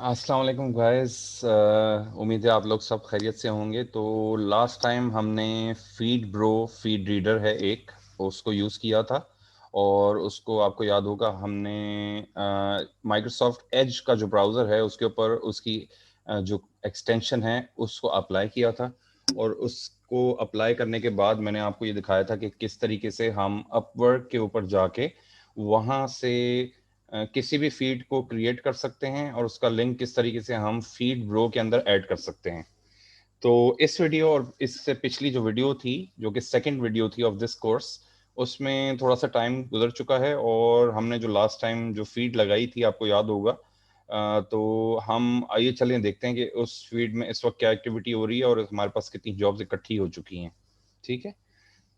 अस्सलाम वालेकुम गाइस। उम्मीद है आप लोग सब खैरियत से होंगे। तो लास्ट टाइम हमने फीड रीडर है एक, उसको यूज़ किया था और उसको आपको याद होगा हमने माइक्रोसॉफ्ट एज का जो ब्राउज़र है उसके ऊपर उसकी जो एक्सटेंशन है उसको अप्लाई किया था। और उसको अप्लाई करने के बाद मैंने आपको ये दिखाया था कि किस तरीके से हम अपवर्क के ऊपर जाके वहाँ से किसी भी फीड को क्रिएट कर सकते हैं और उसका लिंक किस तरीके से हम फीड ब्रो के अंदर ऐड कर सकते हैं। तो इस वीडियो और इससे पिछली जो वीडियो थी, जो कि सेकंड वीडियो थी ऑफ दिस कोर्स, उसमें थोड़ा सा टाइम गुजर चुका है और हमने जो लास्ट टाइम जो फीड लगाई थी आपको याद होगा। तो हम आइए चलें देखते हैं कि उस फीड में इस वक्त क्या एक्टिविटी हो रही है और हमारे पास कितनी जॉब्स इकट्ठी हो चुकी हैं। ठीक है।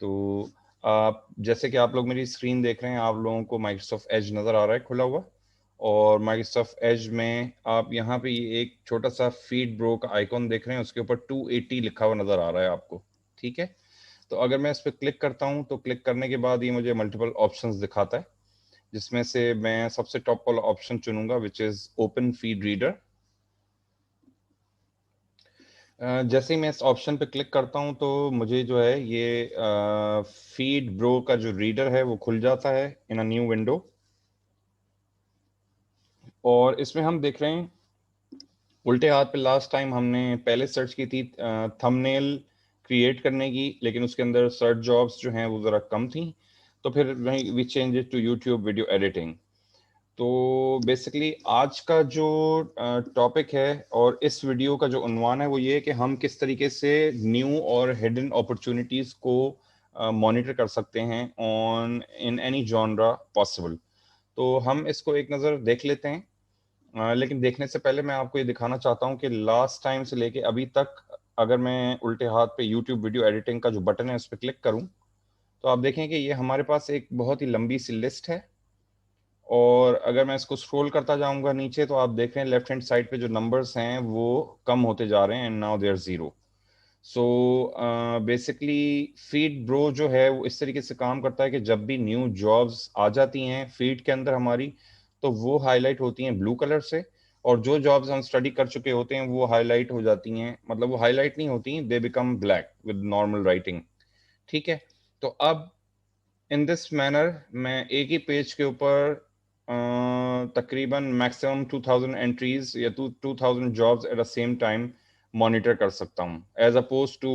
तो आप जैसे कि आप लोग मेरी स्क्रीन देख रहे हैं, आप लोगों को माइक्रोसॉफ्ट एज नज़र आ रहा है खुला हुआ। और माइक्रोसॉफ्ट एज में आप यहाँ पे ये एक छोटा सा फीड ब्रो का आइकॉन देख रहे हैं, उसके ऊपर 280 लिखा हुआ नज़र आ रहा है आपको। ठीक है। तो अगर मैं इस पर क्लिक करता हूँ तो क्लिक करने के बाद ये मुझे मल्टीपल ऑप्शंस दिखाता है, जिसमें से मैं सबसे टॉप वाला ऑप्शन चुनूंगा which is open feed reader. जैसे ही मैं इस ऑप्शन पे क्लिक करता हूं तो मुझे जो है ये फीड ब्रो का जो रीडर है वो खुल जाता है इन अ न्यू विंडो। और इसमें हम देख रहे हैं उल्टे हाथ पे लास्ट टाइम हमने पहले सर्च की थी थंबनेल क्रिएट करने की, लेकिन उसके अंदर सर्च जॉब्स जो हैं वो ज़रा कम थी। तो फिर we change it to YouTube video editing. तो बेसिकली आज का जो टॉपिक है और इस वीडियो का जो उन्वान है वो ये है कि हम किस तरीके से न्यू और हिडन अपॉर्चुनिटीज़ को मॉनिटर कर सकते हैं on in any genre possible. तो हम इसको एक नज़र देख लेते हैं। लेकिन देखने से पहले मैं आपको ये दिखाना चाहता हूँ कि लास्ट टाइम से लेके अभी तक अगर मैं उल्टे हाथ पे यूट्यूब वीडियो एडिटिंग का जो बटन है उस पर क्लिक करूँ तो आप देखें कि ये हमारे पास एक बहुत ही लंबी सी लिस्ट है। और अगर मैं इसको स्क्रॉल करता जाऊंगा नीचे तो आप देख रहे हैं लेफ्ट हैंड साइड पे जो नंबर्स हैं वो कम होते जा रहे हैं and now they are zero. So basically feed bro जो है वो इस तरीके से काम करता है कि जब भी न्यू जॉब्स आ जाती हैं फीड के अंदर हमारी, तो वो हाईलाइट होती हैं ब्लू कलर से। और जो जॉब्स हम स्टडी कर चुके होते हैं वो हाईलाइट हो जाती हैं, मतलब वो हाईलाइट नहीं होती, they become black with normal writing. ठीक है। तो अब इन दिस मैनर मैं एक ही पेज के ऊपर तकरीबन मैक्सिमम 2000 एंट्रीज या 2000 jobs at the same time monitor कर सकता हूँ, एज अपोज टू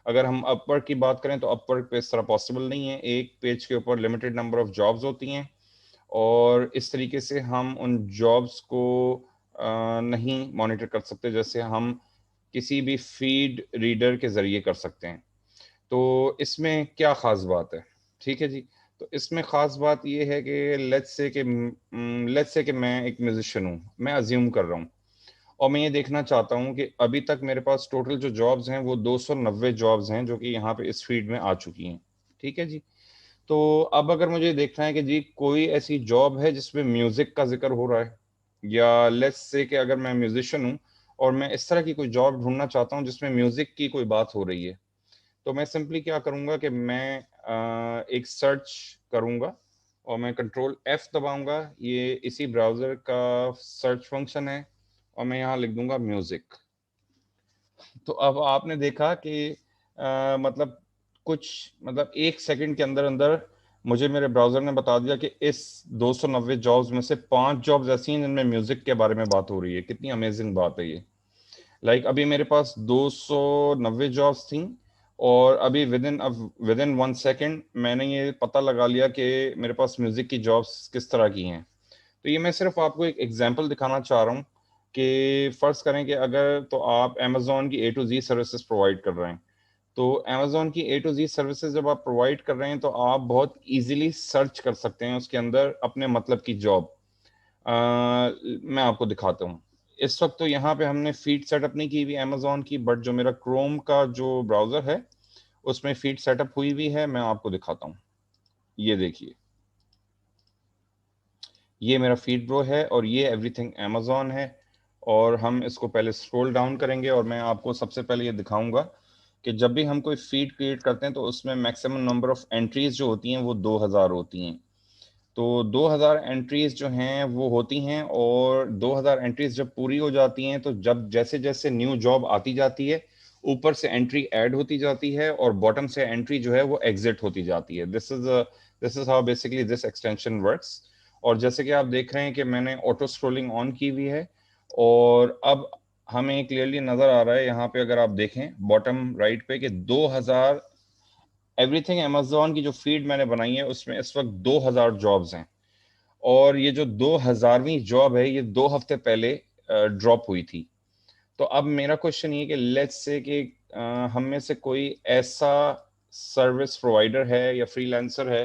अगर हम अपवर्क की बात करें तो अपवर्क पे इस तरह पॉसिबल नहीं है। एक पेज के ऊपर लिमिटेड नंबर ऑफ जॉब्स होती हैं और इस तरीके से हम उन जॉब्स को नहीं मॉनिटर कर सकते जैसे हम किसी भी फीड रीडर के ज़रिए कर सकते हैं। तो इसमें क्या ख़ास बात है? ठीक है जी। तो इसमें ख़ास बात ये है कि लेट्स से कि मैं एक म्यूज़िशियन हूँ, मैं अज़्यूम कर रहा हूँ और मैं ये देखना चाहता हूँ कि अभी तक मेरे पास टोटल जो जॉब्स हैं वो 290 जॉब्स हैं जो कि यहाँ पे इस फीड में आ चुकी हैं। ठीक है जी। तो अब अगर मुझे देखना है कि जी कोई ऐसी जॉब है जिसमें म्यूज़िक का ज़िक्र हो रहा है, या लेट्स से कि अगर मैं म्यूज़िशियन हूँ और मैं इस तरह की कोई जॉब ढूँढना चाहता हूँ जिसमें म्यूज़िक की कोई बात हो रही है, तो मैं सिंपली क्या करूंगा कि मैं एक सर्च करूंगा और मैं कंट्रोल एफ दबाऊंगा। ये इसी ब्राउज़र का सर्च फंक्शन है और मैं यहाँ लिख दूंगा म्यूज़िक। तो अब आपने देखा कि मतलब कुछ मतलब एक सेकंड के अंदर अंदर मुझे मेरे ब्राउज़र ने बता दिया कि इस 290 जॉब्स में से 5 जॉब्स ऐसी हैं जिनमें म्यूज़िक के बारे में बात हो रही है। कितनी अमेजिंग बात है ये। अभी मेरे पास 290 जॉब्स थी और अभी विद इन 1 सेकेंड मैंने ये पता लगा लिया कि मेरे पास म्यूज़िक की जॉब्स किस तरह की हैं। तो ये मैं सिर्फ आपको एक एग्जांपल दिखाना चाह रहा हूँ कि फ़र्ज़ करें कि अगर तो आप अमेज़ॉन की ए टू जी सर्विसेज प्रोवाइड कर रहे हैं। तो अमेज़ॉन की ए टू जी सर्विसेज जब आप प्रोवाइड कर रहे हैं तो आप बहुत ईजिली सर्च कर सकते हैं उसके अंदर अपने मतलब की जॉब। मैं आपको दिखाता हूँ। इस वक्त तो यहाँ पे हमने फीड सेटअप नहीं की हुई अमेज़ॉन की, बट जो मेरा क्रोम का जो ब्राउज़र है उसमें फीड सेटअप हुई हुई है। मैं आपको दिखाता हूँ। ये देखिए, ये मेरा फीड ब्रो है और ये एवरीथिंग अमेज़ॉन है। और हम इसको पहले स्क्रॉल डाउन करेंगे और मैं आपको सबसे पहले ये दिखाऊंगा कि जब भी हम कोई फीड क्रिएट करते हैं तो उसमें मैक्सिमम नंबर ऑफ एंट्रीज जो होती हैं वो 2000 होती हैं। तो 2000 एंट्रीज जो हैं वो होती हैं, और 2000 एंट्रीज जब पूरी हो जाती हैं तो जब जैसे जैसे न्यू जॉब आती जाती है, ऊपर से एंट्री ऐड होती जाती है और बॉटम से एंट्री जो है वो एग्जिट होती जाती है। This is how basically this extension works. और जैसे कि आप देख रहे हैं कि मैंने ऑटो स्क्रोलिंग ऑन की हुई है, और अब हमें क्लियरली नजर आ रहा है यहाँ पे, अगर आप देखें बॉटम राइट पे, कि 2000 एवरीथिंग अमेजोन की जो फीड मैंने बनाई है उसमें इस वक्त 2000 जॉब्स हैं। और ये जो 2000वीं जॉब है ये 2 हफ्ते पहले ड्रॉप हुई थी। तो अब मेरा क्वेश्चन ये कि लेट्स से कि हम में से कोई ऐसा सर्विस प्रोवाइडर है या फ्रीलांसर है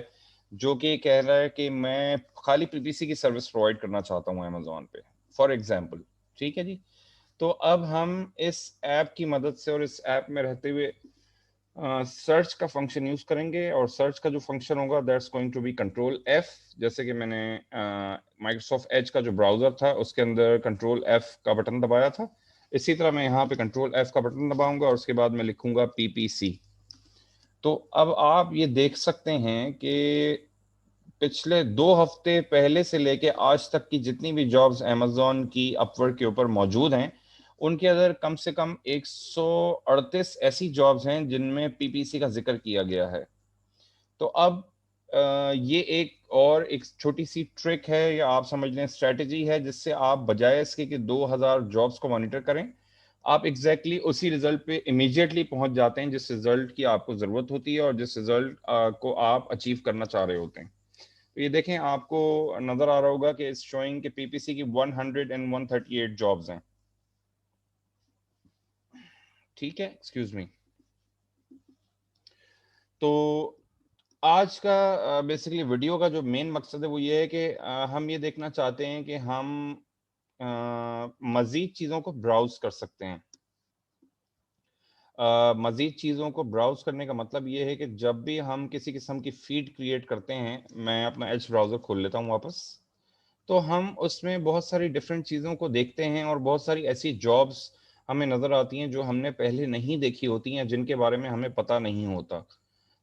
जो कि कह रहा है कि मैं खाली पीपीसी की सर्विस प्रोवाइड करना चाहता हूँ अमेजोन पे, फॉर एग्जांपल। ठीक है जी। तो अब हम इस ऐप की मदद से और इस ऐप में रहते हुए सर्च का फंक्शन यूज करेंगे, और सर्च का जो फंक्शन होगा that's going to be control F. जैसे कि मैंने माइक्रोसॉफ्ट एज का जो ब्राउजर था उसके अंदर कंट्रोल एफ का बटन दबाया था, इसी तरह मैं यहाँ पे कंट्रोल एफ का बटन दबाऊंगा और उसके बाद मैं लिखूंगा पीपीसी। तो अब आप ये देख सकते हैं कि पिछले 2 हफ्ते पहले से लेके आज तक की जितनी भी जॉब्स अमेजोन की अपवर्क के ऊपर मौजूद हैं, उनके अंदर कम से कम 138 ऐसी जॉब्स हैं जिनमें पीपीसी का जिक्र किया गया है। तो अब ये एक छोटी सी ट्रिक है, या आप समझ लें स्ट्रेटजी है, जिससे आप बजाय इसके कि 2000 जॉब्स को मॉनिटर करें, आप एग्जैक्टली उसी रिजल्ट पे इमीडिएटली पहुंच जाते हैं जिस रिजल्ट की आपको जरूरत होती है और जिस रिजल्ट को आप अचीव करना चाह रहे होते हैं। तो ये देखें, आपको नजर आ रहा होगा कि इस शोइंग के पीपीसी की 138 जॉब्स हैं। ठीक है, एक्सक्यूज मी। तो आज का बेसिकली वीडियो का जो मेन मकसद है वो ये है कि हम ये देखना चाहते हैं कि हम मजीद चीज़ों को ब्राउज कर सकते हैं। मजीद चीज़ों को ब्राउज करने का मतलब ये है कि जब भी हम किसी किस्म की फीड क्रिएट करते हैं, मैं अपना एज ब्राउज़र खोल लेता हूँ वापस, तो हम उसमें बहुत सारी डिफरेंट चीज़ों को देखते हैं और बहुत सारी ऐसी जॉब्स हमें नज़र आती हैं जो हमने पहले नहीं देखी होती हैं, जिनके बारे में हमें पता नहीं होता।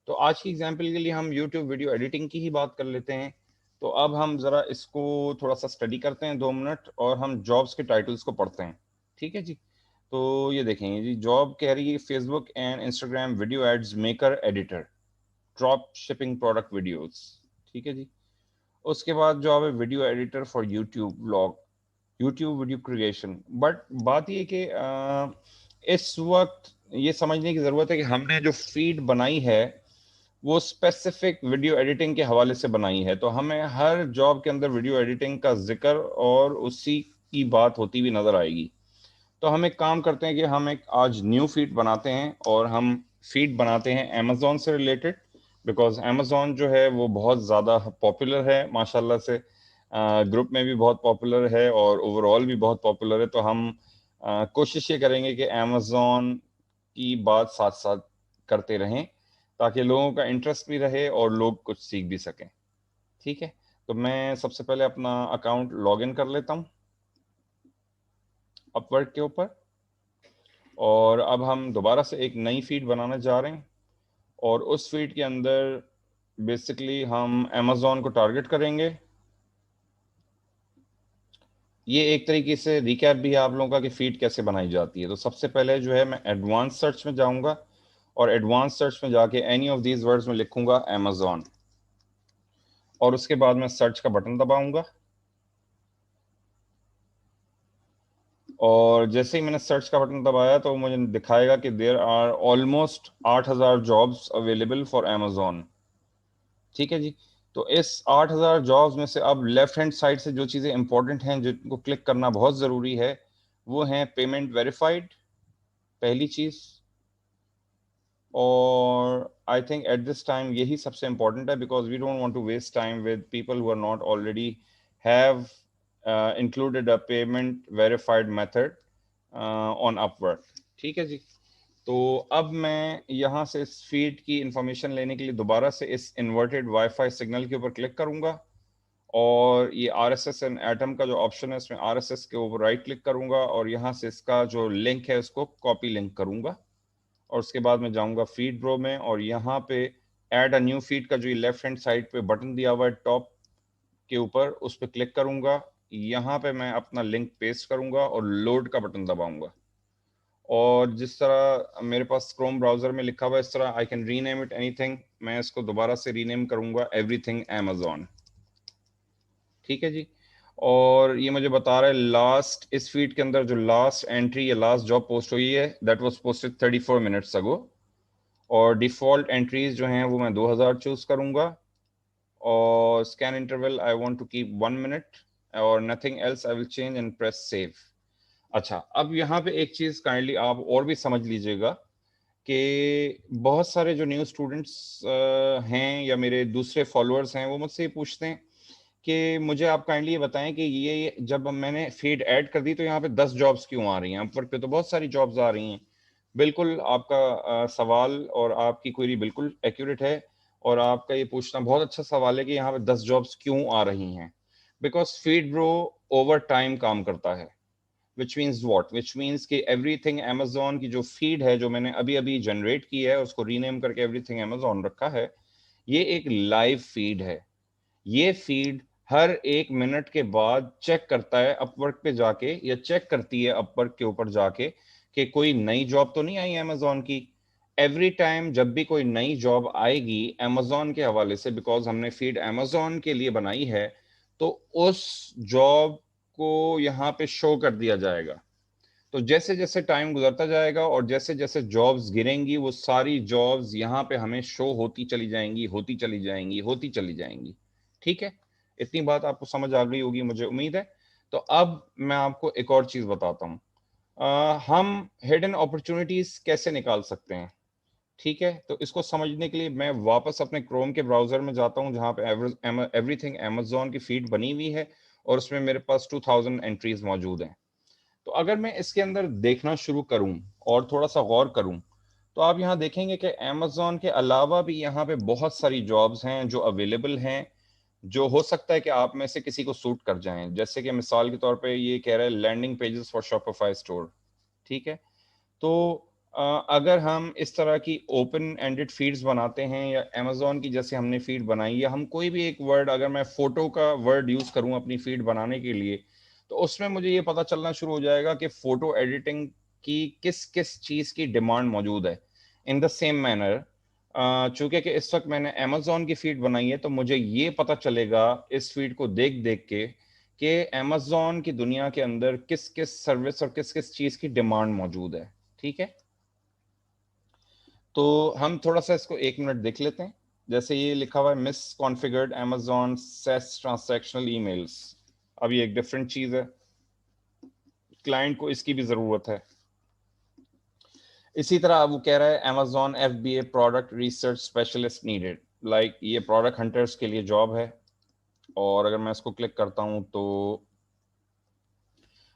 तो आज की एग्जाम्पल के लिए हम यूट्यूब वीडियो एडिटिंग की ही बात कर लेते हैं। तो अब हम ज़रा इसको थोड़ा सा स्टडी करते हैं 2 मिनट, और हम जॉब्स के टाइटल्स को पढ़ते हैं। ठीक है जी। तो ये देखेंगे जी, जॉब कह रही है Facebook and Instagram video ads maker editor, drop shipping product videos. ठीक है जी। उसके बाद जॉब है video editor for YouTube blog, YouTube video creation. But बात ये कि इस वक्त ये समझने की ज़रूरत है कि हमने जो फीड बनाई है वो स्पेसिफिक वीडियो एडिटिंग के हवाले से बनाई है, तो हमें हर जॉब के अंदर वीडियो एडिटिंग का जिक्र और उसी की बात होती हुई नजर आएगी। तो हम एक काम करते हैं कि हम एक आज न्यू फीड बनाते हैं, और हम फीड बनाते हैं अमेजोन से रिलेटेड, बिकॉज अमेजोन जो है वो बहुत ज़्यादा पॉपुलर है माशाल्लाह से, ग्रुप में भी बहुत पॉपुलर है और ओवरऑल भी बहुत पॉपुलर है। तो हम कोशिश ये करेंगे कि अमेजोन की बात साथ साथ करते रहें, ताकि लोगों का इंटरेस्ट भी रहे और लोग कुछ सीख भी सकें। ठीक है। तो मैं सबसे पहले अपना अकाउंट लॉगिन कर लेता हूँ अपवर्क के ऊपर, और अब हम दोबारा से एक नई फीड बनाने जा रहे हैं, और उस फीड के अंदर बेसिकली हम अमेजोन को टारगेट करेंगे। ये एक तरीके से रिकैप भी है आप लोगों का कि फीड कैसे बनाई जाती है। तो सबसे पहले जो है मैं एडवांस सर्च में जाऊंगा, और एडवांस सर्च में जाके एनी ऑफ दीज वर्ड्स में लिखूंगा अमेजोन, और उसके बाद मैं सर्च का बटन दबाऊंगा। और जैसे ही मैंने सर्च का बटन दबाया तो मुझे दिखाएगा कि there are almost 8000 jobs available for Amazon. ठीक है जी। तो इस 8000 जॉब्स में से अब लेफ्ट हैंड साइड से जो चीज़ें इंपॉर्टेंट हैं जिनको क्लिक करना बहुत ज़रूरी है, वो हैं पेमेंट वेरीफाइड, पहली चीज़। और I think at this time यही सबसे इंपॉर्टेंट है, because we don't want to waste time with people who are not already have included a payment verified method on Upwork. ठीक है जी। तो अब मैं यहाँ से इस फीड की इंफॉर्मेशन लेने के लिए दोबारा से इस इन्वर्टेड वाईफाई सिग्नल के ऊपर क्लिक करूंगा, और ये RSS एंड एटम का जो ऑप्शन है इसमें RSS के ऊपर राइट क्लिक करूंगा, और यहाँ से इसका जो लिंक है उसको कॉपी लिंक करूंगा, और उसके बाद मैं जाऊंगा फीड ब्रो में, और यहाँ पे ऐड अ न्यू फीड का जो ये लेफ्ट हैंड साइड पे बटन दिया हुआ है टॉप, के ऊपर उस पर क्लिक करूंगा, यहाँ पे मैं अपना लिंक पेस्ट करूंगा और लोड का बटन दबाऊंगा, और जिस तरह मेरे पास क्रोम ब्राउजर में लिखा हुआ है इस तरह I can rename it anything, मैं इसको दोबारा से रीनेम करूंगा एवरीथिंग अमेज़न। ठीक है जी। और ये मुझे बता रहा है लास्ट, इस फीड के अंदर जो लास्ट एंट्री या लास्ट जॉब पोस्ट हुई है that was posted 34 minutes ago, और डिफॉल्ट एंट्रीज जो हैं वो मैं 2000 चूज करूंगा, और scan interval I want to keep 1 minute, और nothing else I will change and press save. अच्छा, अब यहाँ पे एक चीज काइंडली आप और भी समझ लीजिएगा कि बहुत सारे जो न्यू स्टूडेंट्स हैं या मेरे दूसरे फॉलोअर्स हैं वो मुझसे ये पूछते हैं कि मुझे आप काइंडली ये बताएं कि ये जब मैंने फीड ऐड कर दी तो यहाँ पे 10 जॉब्स क्यों आ रही हैं, अपवर्क पे तो बहुत सारी जॉब्स आ रही हैं। बिल्कुल आपका सवाल और आपकी क्वेरी बिल्कुल एक्यूरेट है, और आपका ये पूछना बहुत अच्छा सवाल है कि यहाँ पे 10 जॉब्स क्यों आ रही हैं। Because feed bro over time काम करता है, which means what, which means कि एवरीथिंग अमेजोन की जो फीड है जो मैंने अभी अभी जनरेट की है उसको रीनेम करके एवरीथिंग अमेजोन रखा है, ये एक लाइव फीड है। ये फीड हर 1 मिनट के बाद चेक करता है अपवर्क पे जाके, या चेक करती है अपवर्क के ऊपर जाके कि कोई नई जॉब तो नहीं आई अमेजोन की। एवरी टाइम जब भी कोई नई जॉब आएगी अमेजोन के हवाले से, बिकॉज हमने फीड अमेजोन के लिए बनाई है, तो उस जॉब को यहाँ पे शो कर दिया जाएगा। तो जैसे जैसे टाइम गुजरता जाएगा और जैसे जैसे जॉब्स गिरेंगी वो सारी जॉब्स यहाँ पे हमें शो होती चली जाएंगी, होती चली जाएंगी, होती चली जाएंगी। ठीक है, इतनी बात आपको समझ आ गई होगी मुझे उम्मीद है। तो अब मैं आपको एक और चीज बताता हूँ, हम हिडन अपॉर्चुनिटीज कैसे निकाल सकते हैं। ठीक है, तो इसको समझने के लिए मैं वापस अपने क्रोम के ब्राउजर में जाता हूँ जहाँ पे एवरीथिंग अमेजोन की फीड बनी हुई है, और उसमें मेरे पास 2000 एंट्रीज मौजूद हैं। तो अगर मैं इसके अंदर देखना शुरू करूं और थोड़ा सा गौर करूं, तो आप यहाँ देखेंगे कि अमेजोन के अलावा भी यहाँ पे बहुत सारी जॉब्स हैं जो अवेलेबल हैं, जो हो सकता है कि आप में से किसी को सूट कर जाएं। जैसे कि मिसाल के तौर पे ये कह रहा है landing pages for Shopify store. ठीक है, तो अगर हम इस तरह की ओपन एंडेड फीड्स बनाते हैं या अमेजोन की जैसे हमने फीड बनाई, या हम कोई भी एक वर्ड, अगर मैं फोटो का वर्ड यूज करूं अपनी फीड बनाने के लिए, तो उसमें मुझे ये पता चलना शुरू हो जाएगा कि फोटो एडिटिंग की किस किस चीज की डिमांड मौजूद है। इन द सेम मैनर, चूंकि कि इस वक्त मैंने अमेजोन की फीड बनाई है, तो मुझे ये पता चलेगा इस फीड को देख देख के कि अमेजोन की दुनिया के अंदर किस किस सर्विस और किस किस चीज की डिमांड मौजूद है। ठीक है, तो हम थोड़ा सा इसको 1 मिनट देख लेते हैं। जैसे ये लिखा हुआ है misconfigured Amazon SES transactional emails, अब ये एक डिफरेंट चीज है, क्लाइंट को इसकी भी जरूरत है। इसी तरह वो कह रहा है Amazon FBA product research specialist needed, like ये प्रोडक्ट हंटर्स के लिए जॉब है। और अगर मैं इसको क्लिक करता हूं तो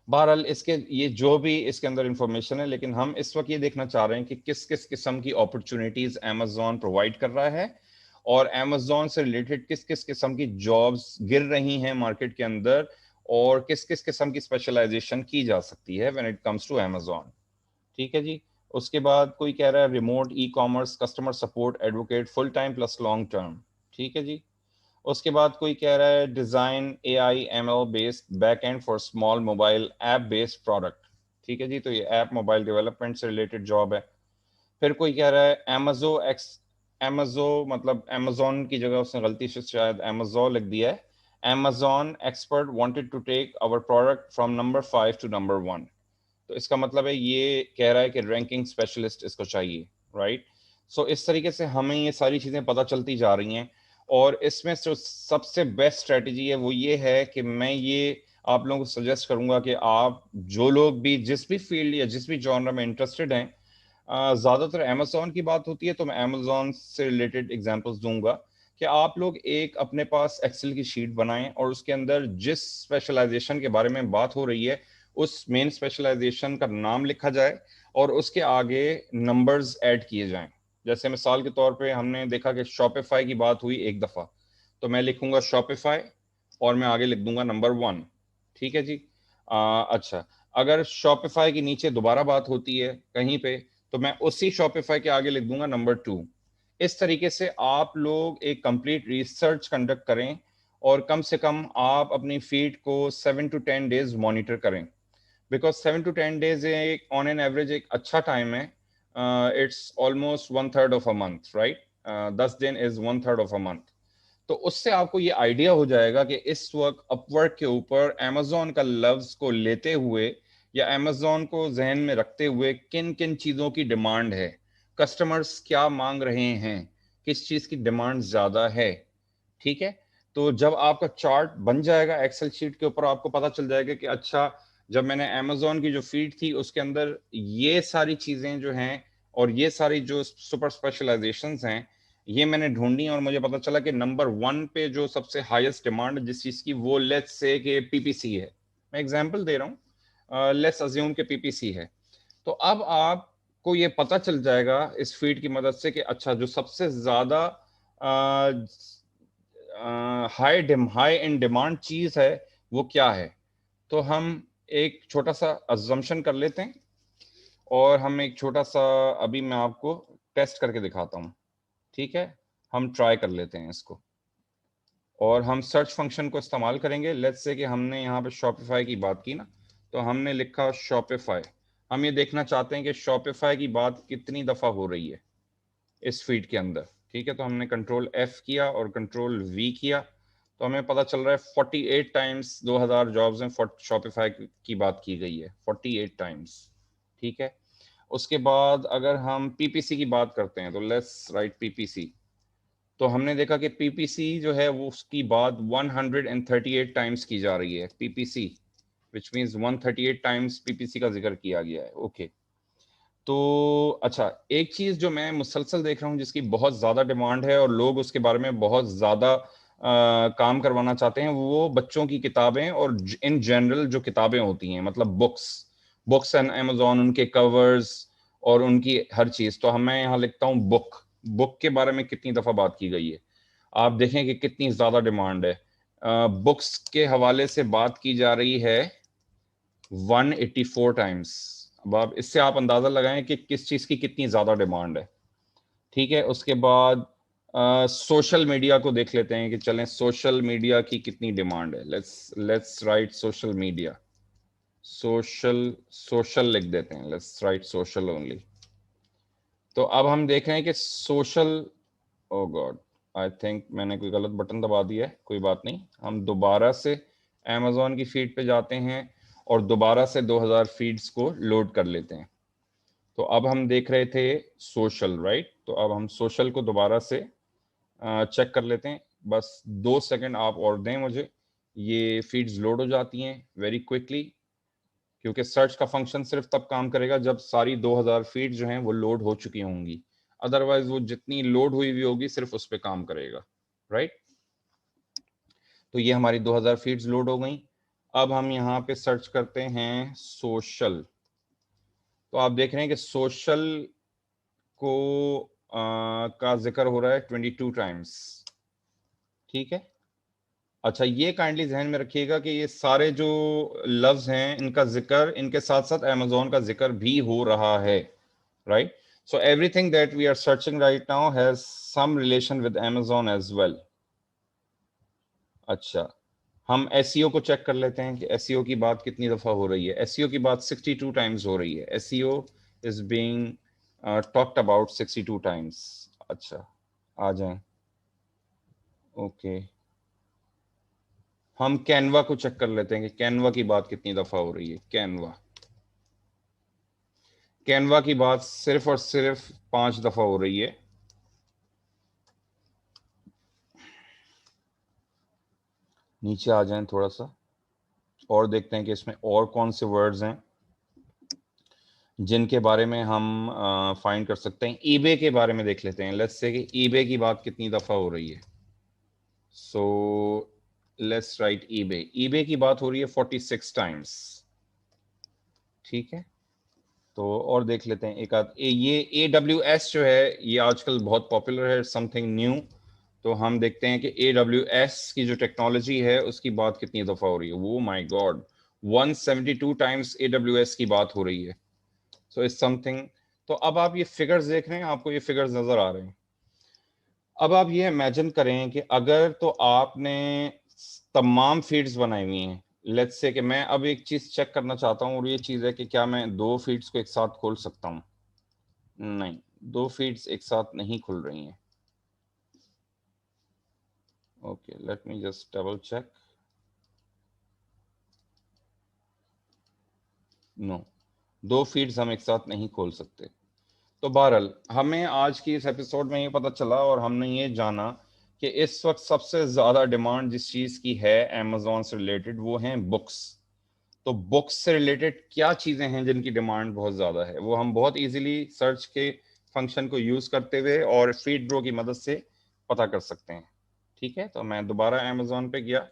बहरहाल इसके ये जो भी इसके अंदर इंफॉर्मेशन है, लेकिन हम इस वक्त ये देखना चाह रहे हैं कि किस किस किस्म की अपॉर्चुनिटीज अमेजोन प्रोवाइड कर रहा है, और अमेजोन से रिलेटेड किस किस किस्म की जॉब्स गिर रही हैं मार्केट के अंदर, और किस किस किस्म की स्पेशलाइजेशन की जा सकती है when it comes to Amazon. ठीक है जी। उसके बाद कोई कह रहा है remote e commerce customer support advocate full time plus long term. ठीक है जी। उसके बाद कोई कह रहा है design AI/ML based back end for small mobile app based product. ठीक है जी, तो ये ऐप मोबाइल डेवलपमेंट से रिलेटेड जॉब है। फिर कोई कह रहा है एमेजो मतलब अमेजोन की जगह उसने गलती से शायद अमेजो लिख दिया है। Amazon expert wanted to take our product from number 5 to number 1। तो इसका मतलब है ये कह रहा है कि रैंकिंग स्पेशलिस्ट इसको चाहिए, राइट। सो इस तरीके से हमें ये सारी चीज़ें पता चलती जा रही हैं, और इसमें जो सबसे बेस्ट स्ट्रेटजी है वो ये है कि मैं ये आप लोगों को सजेस्ट करूंगा कि आप जो लोग भी जिस भी फील्ड या जिस भी जॉनर में इंटरेस्टेड हैं, ज़्यादातर अमेजोन की बात होती है तो मैं अमेजोन से रिलेटेड एग्जांपल्स दूंगा कि आप लोग एक अपने पास एक्सेल की शीट बनाएं और उसके अंदर जिस स्पेशलाइजेशन के बारे में बात हो रही है उस मेन स्पेशलाइजेशन का नाम लिखा जाए, और उसके आगे नंबर्स ऐड किए जाएं। जैसे मिसाल के तौर पे हमने देखा कि शॉपिफाई की बात हुई एक दफ़ा, तो मैं लिखूंगा शॉपिफाई और मैं आगे लिख दूंगा नंबर 1। ठीक है जी। अच्छा, अगर शॉपिफाई के नीचे दोबारा बात होती है कहीं पे, तो मैं उसी शॉपिफाई के आगे लिख दूंगा नंबर 2। इस तरीके से आप लोग एक कंप्लीट रिसर्च कंडक्ट करें और कम से कम आप अपनी फीड को 7 to 10 डेज मॉनिटर करें, बिकॉज 7 to 10 डेज एक ऑन एन एवरेज एक अच्छा टाइम है. It's almost 1/3 of a month, right. 10 दिन इज 1/3 ऑफ अ मंथ. तो उससे आपको ये आइडिया हो जाएगा कि इस वक्त अपवर्क के ऊपर अमेजोन का लफ्ज को लेते हुए या अमेजोन को जहन में रखते हुए किन किन चीज़ों की डिमांड है, कस्टमर्स क्या मांग रहे हैं, किस चीज़ की डिमांड ज़्यादा है. ठीक है. तो जब आपका चार्ट बन जाएगा एक्सेल शीट के ऊपर, आपको पता चल जाएगा कि अच्छा, जब मैंने अमेजोन की जो फीड थी उसके अंदर ये सारी चीज़ें जो हैं और ये सारी जो सुपर स्पेशलाइजेशंस हैं ये मैंने ढूंढी और मुझे पता चला कि नंबर 1 पे जो सबसे हाईएस्ट डिमांड जिस चीज की, वो लेट्स से कि पीपीसी है. मैं एग्जांपल दे रहा हूँ, लेट्स अज्यूम के पीपीसी है. तो अब आपको ये पता चल जाएगा इस फीड की मदद से कि अच्छा, जो सबसे ज्यादा हाई इन डिमांड चीज है वो क्या है. तो हम एक छोटा सा अजम्पशन कर लेते हैं और हम एक छोटा सा, अभी मैं आपको टेस्ट करके दिखाता हूँ. ठीक है. हम ट्राई कर लेते हैं इसको और हम सर्च फंक्शन को इस्तेमाल करेंगे. लेट्स से कि हमने यहाँ पे शॉपिफाई की बात की ना, तो हमने लिखा शॉपिफाई. हम ये देखना चाहते हैं कि शॉपिफाई की बात कितनी दफ़ा हो रही है इस फीड के अंदर. ठीक है. तो हमने कंट्रोल F किया और कंट्रोल V किया, तो हमें पता चल रहा है 48 टाइम्स 2000 जॉब्स में शॉपिफाई की बात की गई है, 48 टाइम्स. ठीक है. उसके बाद अगर हम पीपीसी की बात करते हैं तो लेट्स राइट पीपीसी. तो हमने देखा कि पीपीसी जो है वो उसकी बात 138 टाइम्स की जा रही है. PPC which means 138 times PPC का जिक्र किया गया है. ओके. तो अच्छा, एक चीज जो मैं मुसलसल देख रहा हूँ जिसकी बहुत ज्यादा डिमांड है और लोग उसके बारे में बहुत ज्यादा काम करवाना चाहते हैं, वो बच्चों की किताबें और इन जनरल जो किताबें होती हैं, मतलब बुक्स एंड अमेजोन, उनके कवर्स और उनकी हर चीज. तो मैं यहाँ लिखता हूँ बुक के बारे में कितनी दफा बात की गई है. आप देखें कि कितनी ज्यादा डिमांड है. बुक्स के हवाले से बात की जा रही है 184 टाइम्स. अब आप इससे आप अंदाजा लगाएं कि किस चीज की कितनी ज्यादा डिमांड है. ठीक है. उसके बाद सोशल मीडिया को देख लेते हैं कि चलें सोशल मीडिया की कितनी डिमांड है. Let's write social media. Social लिख देते हैं. Let's write social only. तो अब हम देख रहे हैं कि social, oh god, I think मैंने कोई गलत बटन दबा दिया है. कोई बात नहीं, हम दोबारा से अमेजोन की फीड पे जाते हैं और दोबारा से 2000 फीड्स को लोड कर लेते हैं. तो अब हम देख रहे थे सोशल, राइट. तो अब हम सोशल को दोबारा से चेक कर लेते हैं. बस 2 सेकंड आप और दें मुझे. ये फीड्स लोड हो जाती हैं वेरी क्विकली, क्योंकि सर्च का फंक्शन सिर्फ तब काम करेगा जब सारी 2000 फीड जो हैं वो लोड हो चुकी होंगी. अदरवाइज वो जितनी लोड हुई हुई होगी सिर्फ उस पर काम करेगा, राइट. तो ये हमारी 2000 फीड्स लोड हो गई. अब हम यहाँ पे सर्च करते हैं सोशल. तो आप देख रहे हैं कि सोशल को का जिक्र हो रहा है 22 टाइम्स. ठीक है. अच्छा, ये काइंडली ध्यान में रखिएगा कि ये सारे जो लफ्ज हैं इनका जिक्र, इनके साथ साथ अमेजोन का जिक्र भी हो रहा है, right. So everything that we are searching right now has some relation with Amazon as well. अच्छा, हम एसईओ को चेक कर लेते हैं कि एसईओ की बात कितनी दफा हो रही है. एसईओ की बात 62 टाइम्स हो रही है. SEO is being talked about 62 times. अच्छा, आ जाएं. ओके. हम कैनवा को चेक कर लेते हैं कि कैनवा की बात कितनी दफा हो रही है. कैनवा की बात सिर्फ और सिर्फ 5 दफा हो रही है. नीचे आ जाएं थोड़ा सा और देखते हैं कि इसमें और कौन से वर्ड्स हैं जिनके बारे में हम फाइंड कर सकते हैं. ईबे के बारे में देख लेते हैं. लेट्स से कि ईबे की बात कितनी दफा हो रही है. So let's write eBay. EBay की बात हो रही है 46 टाइम्स. ठीक है. तो और देख लेते हैं एक आध. ये AWS जो है ये आजकल बहुत पॉपुलर है, समथिंग न्यू. तो हम देखते हैं कि AWS की जो टेक्नोलॉजी है उसकी बात कितनी दफा हो रही है. वो माय गॉड, 172 टाइम्स AWS की बात हो रही है. So it's something. तो अब आप ये फिगर्स देख रहे हैं, आपको ये फिगर्स नजर आ रहे हैं. अब आप ये इमेजिन करें कि अगर तो आपने तमाम फीड्स बनाई हुई हैं। लेट्स से कि मैं अब एक चीज चेक करना चाहता हूँ और ये चीज है कि क्या मैं 2 फीड्स को एक साथ खोल सकता हूँ? नहीं, 2 फीड्स एक साथ नहीं खुल रही हैं। Okay, let me just double check. No, 2 feeds हम एक साथ नहीं खोल सकते। तो बहरहाल हमें आज की इस एपिसोड में ये पता चला और हमने ये जाना कि इस वक्त सबसे ज़्यादा डिमांड जिस चीज़ की है अमेज़ॉन से रिलेटेड वो हैं बुक्स। तो बुक्स से रिलेटेड क्या चीज़ें हैं जिनकी डिमांड बहुत ज़्यादा है, वो हम बहुत इजीली सर्च के फंक्शन को यूज़ करते हुए और फीड ब्रो की मदद से पता कर सकते हैं। ठीक है, तो मैं दोबारा अमेज़ॉन पे गया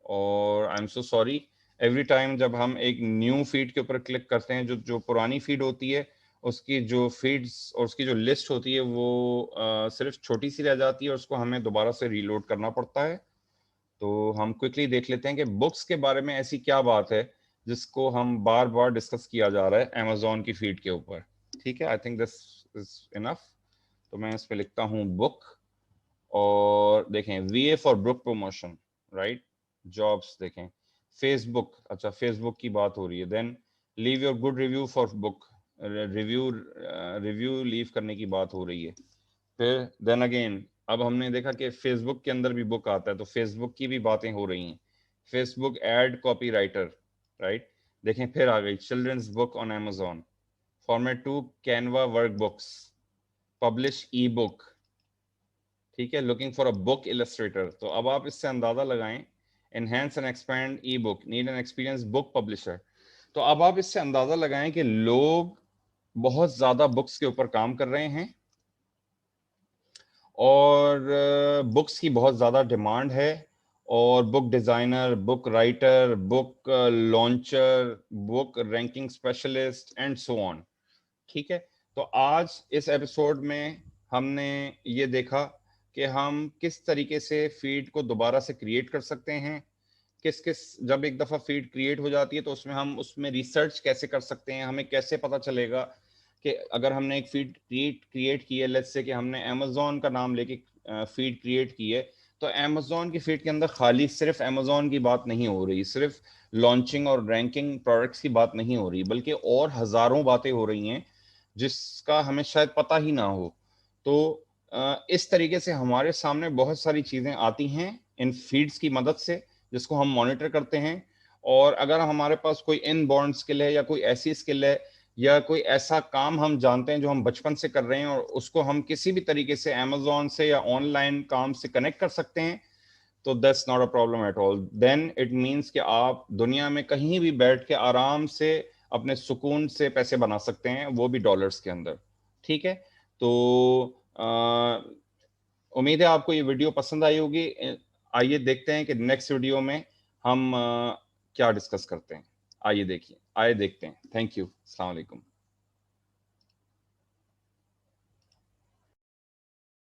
और I am so sorry, every time जब हम एक न्यू फीड के ऊपर क्लिक करते हैं, जो जो पुरानी फीड होती है उसकी जो फीड्स और उसकी जो लिस्ट होती है वो सिर्फ छोटी सी रह जाती है और उसको हमें दोबारा से रीलोड करना पड़ता है। तो हम क्विकली देख लेते हैं कि बुक्स के बारे में ऐसी क्या बात है जिसको हम बार बार डिस्कस किया जा रहा है अमेजोन की फीड के ऊपर। ठीक है, I think this is enough. तो मैं इस पे लिखता हूँ बुक और देखें VA for book promotion, right, jobs देखें, फेसबुक, अच्छा फेसबुक की बात हो रही है, then leave your good review for book, review review leave करने की बात हो रही है। फिर देन अगेन अब हमने देखा कि फेसबुक के अंदर भी बुक आता है तो फेसबुक की भी बातें हो रही हैं, Facebook ad copy writer, right. देखें फिर आ गई children's book on Amazon, format 2 Canva work books, publish e book, ठीक है, looking for a book illustrator. तो अब आप इससे अंदाजा लगाएं, enhance and expand e book, need an experience book publisher. तो अब आप इससे अंदाजा लगाएं कि लोग बहुत ज्यादा बुक्स के ऊपर काम कर रहे हैं और बुक्स की बहुत ज़्यादा डिमांड है और book designer, book writer, book launcher, book ranking specialist and so on. ठीक है, तो आज इस एपिसोड में हमने ये देखा कि हम किस तरीके से फीड को दोबारा से क्रिएट कर सकते हैं, किस किस, जब एक दफ़ा फीड क्रिएट हो जाती है तो उसमें हम उसमें रिसर्च कैसे कर सकते हैं, हमें कैसे पता चलेगा कि अगर हमने एक फीड क्रिएट की है, लेट्स से कि हमने अमेजोन का नाम लेके फीड क्रिएट की है, तो अमेजोन की फीड के अंदर खाली सिर्फ अमेजोन की बात नहीं हो रही, सिर्फ लॉन्चिंग और रैंकिंग प्रोडक्ट्स की बात नहीं हो रही, बल्कि और हजारों बातें हो रही हैं जिसका हमें शायद पता ही ना हो। तो इस तरीके से हमारे सामने बहुत सारी चीज़ें आती हैं इन फीड्स की मदद से जिसको हम मॉनिटर करते हैं। और अगर हमारे पास कोई इनबॉर्न स्किल है या कोई ऐसी स्किल है या कोई ऐसा काम हम जानते हैं जो हम बचपन से कर रहे हैं और उसको हम किसी भी तरीके से अमेजोन से या ऑनलाइन काम से कनेक्ट कर सकते हैं, तो that's not a problem at all. Then it means कि आप दुनिया में कहीं भी बैठ के आराम से अपने सुकून से पैसे बना सकते हैं, वो भी डॉलर्स के अंदर। ठीक है, तो उम्मीद है आपको ये वीडियो पसंद आई होगी। आइए देखते हैं कि नेक्स्ट वीडियो में हम क्या डिस्कस करते हैं। आइए देखिए, आइए देखते हैं। थैंक यू, अस्सलाम वालेकुम।